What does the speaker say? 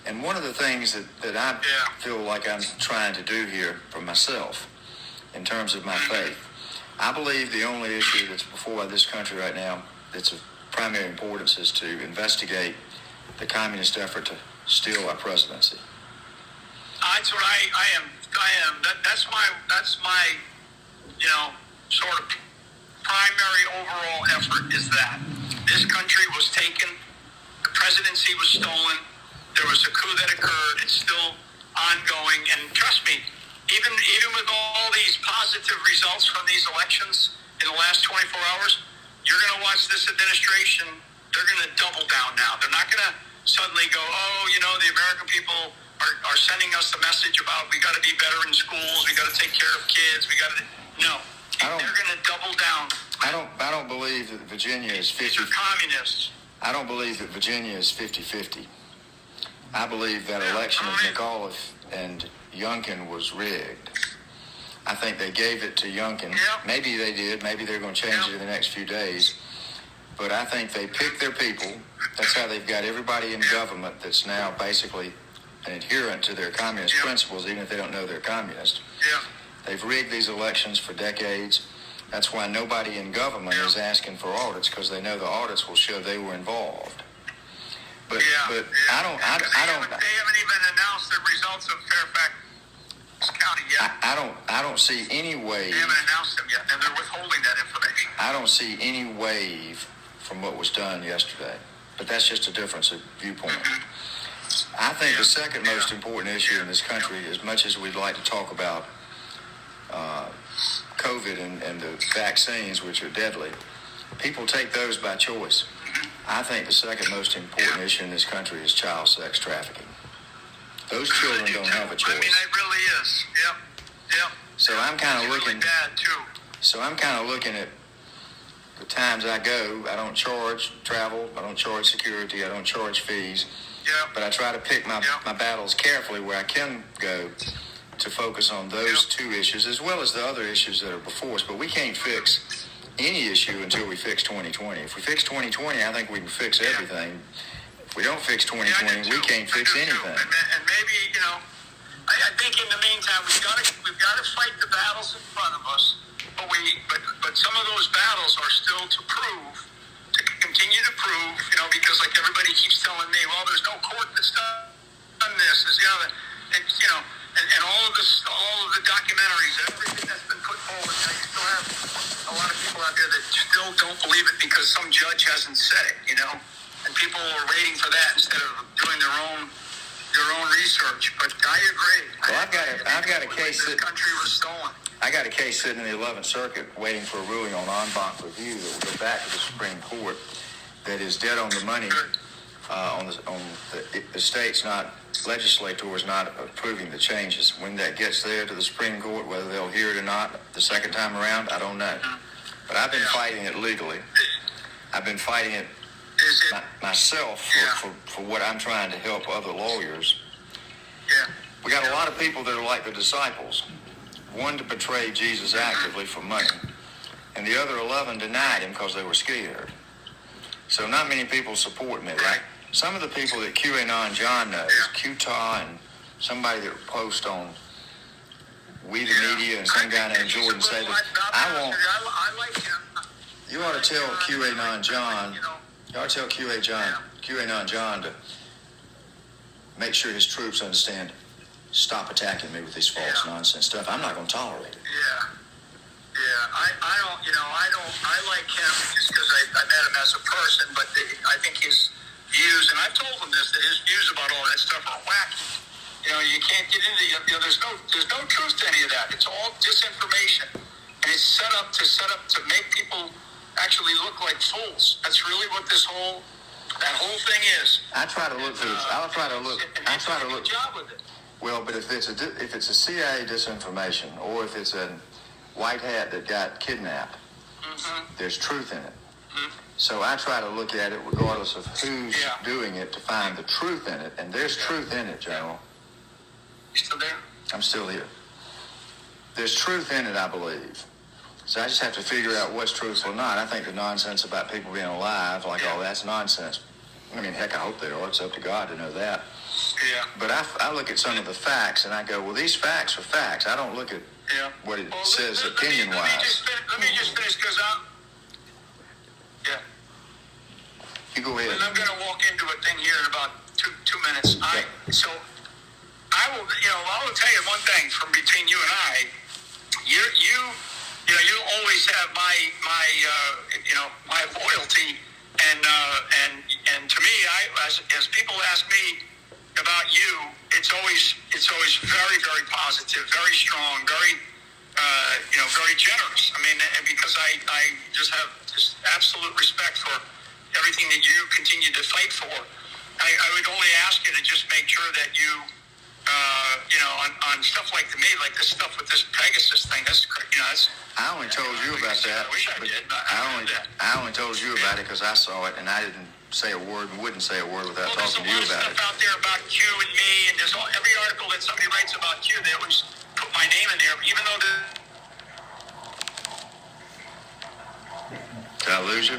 And one of the things that I feel like I'm trying to do here for myself, in terms of my faith, I believe the only issue that's before this country right now that's of primary importance is to investigate the communist effort to steal our presidency. That's what I am. That's my, sort of primary overall effort is that this country was taken, the presidency was stolen, there was a coup that occurred, it's still ongoing, and trust me, even with all these positive results from these elections in the last 24 hours, you're going to watch this administration, they're going to double down now. They're not going to suddenly go, the American people are sending us the message about we got to be better in schools, we got to take care of kids, no. They're going to double down. I don't believe that Virginia is 50. These are communists. I don't believe that Virginia is 50-50. I believe that election of McAuliffe and Youngkin was rigged. I think they gave it to Youngkin. Maybe they did. Maybe they're going to change it in the next few days. But I think they picked their people. That's how they've got everybody in government that's now basically an adherent to their communist principles, even if they don't know they're communist. They've rigged these elections for decades. That's why nobody in government is asking for audits, because they know the audits will show they were involved. But I don't. They haven't even announced the results of Fairfax County yet. I don't see any wave. They haven't announced them yet, and they're withholding that information. I don't see any wave from what was done yesterday. But that's just a difference of viewpoint. I think the second most important issue in this country, as much as we'd like to talk about COVID and the vaccines, which are deadly, people take those by choice. I think the second most important issue in this country is child sex trafficking. Those children don't have a choice. I mean, it really is. Yep. So I'm kind of looking. Really bad too. So I'm kind of looking at the times I go. I don't charge travel. I don't charge security. I don't charge fees. But I try to pick my battles carefully where I can go to focus on those two issues, as well as the other issues that are before us. But we can't fix any issue until we fix 2020. If we fix 2020, I think we can fix everything. If we don't fix 2020, we can't fix anything. And maybe, I think in the meantime, we've got to fight the battles in front of us. But some of those battles are still to continue to prove, because like everybody keeps telling me, well, there's no court that's done this, and all of the documentaries, everything that's been put forward, you still have a lot of people out there that still don't believe it because some judge hasn't said it, and people are waiting for that instead of doing their own research. But I agree. Well, I've got a case this country was stolen. I got a case sitting in the 11th Circuit waiting for a ruling on en banc review that will go back to the Supreme Court that is dead on the money on the state's legislators not approving the changes. When that gets there to the Supreme Court, whether they'll hear it or not the second time around, I don't know. But I've been fighting it legally. I've been fighting it myself for what I'm trying to help other lawyers. We got a lot of people that are like the disciples. One to betray Jesus actively for money, and the other 11 denied him because they were scared. So not many people support me. Right? Some of the people that QAnon John knows, Qta and somebody that posts on We the Media and some guy named Jordan say that I like him. You ought to tell QAnon John. You ought to tell QAnon John to make sure his troops understand. Stop attacking me with this false nonsense stuff. I'm not going to tolerate it. I like him just because I met him as a person, but I think his views, and I've told him this, that his views about all that stuff are wacky. You can't get into there's no truth to any of that. It's all disinformation, and it's set up to make people actually look like fools. That's really what that whole thing is. I try to look through. I'll try to look. I try to look. Good job with it. Well, but if it's a CIA disinformation, or if it's a white hat that got kidnapped, there's truth in it. So I try to look at it regardless of who's doing it to find the truth in it, and there's truth in it, General. You still there? I'm still here. There's truth in it, I believe. So I just have to figure out what's truthful or not. I think the nonsense about people being alive, all that's nonsense. I mean, heck, I hope they are. It's up to God to know that. Yeah. But I look at some of the facts and I go, well, these facts are facts. I don't look at what it says opinion-wise. Let me just finish because You go ahead. And I'm going to walk into a thing here in about two minutes. I will tell you one thing from between you and I. You'll always have my loyalty, and to me, as people ask me about you, it's always very, very positive, very strong, very very generous. I mean, and because I just have just absolute respect for everything that you continue to fight for. I would only ask you to just make sure that you on stuff like this stuff with this Pegasus thing. That's I only told you about that. I wish I did. I only told you about it because I saw it and I didn't say a word and wouldn't say a word without talking to you about it. There's a lot of stuff out there about Q and me, and there's every article that somebody writes about Q, they always put my name in there, even though Did I lose you?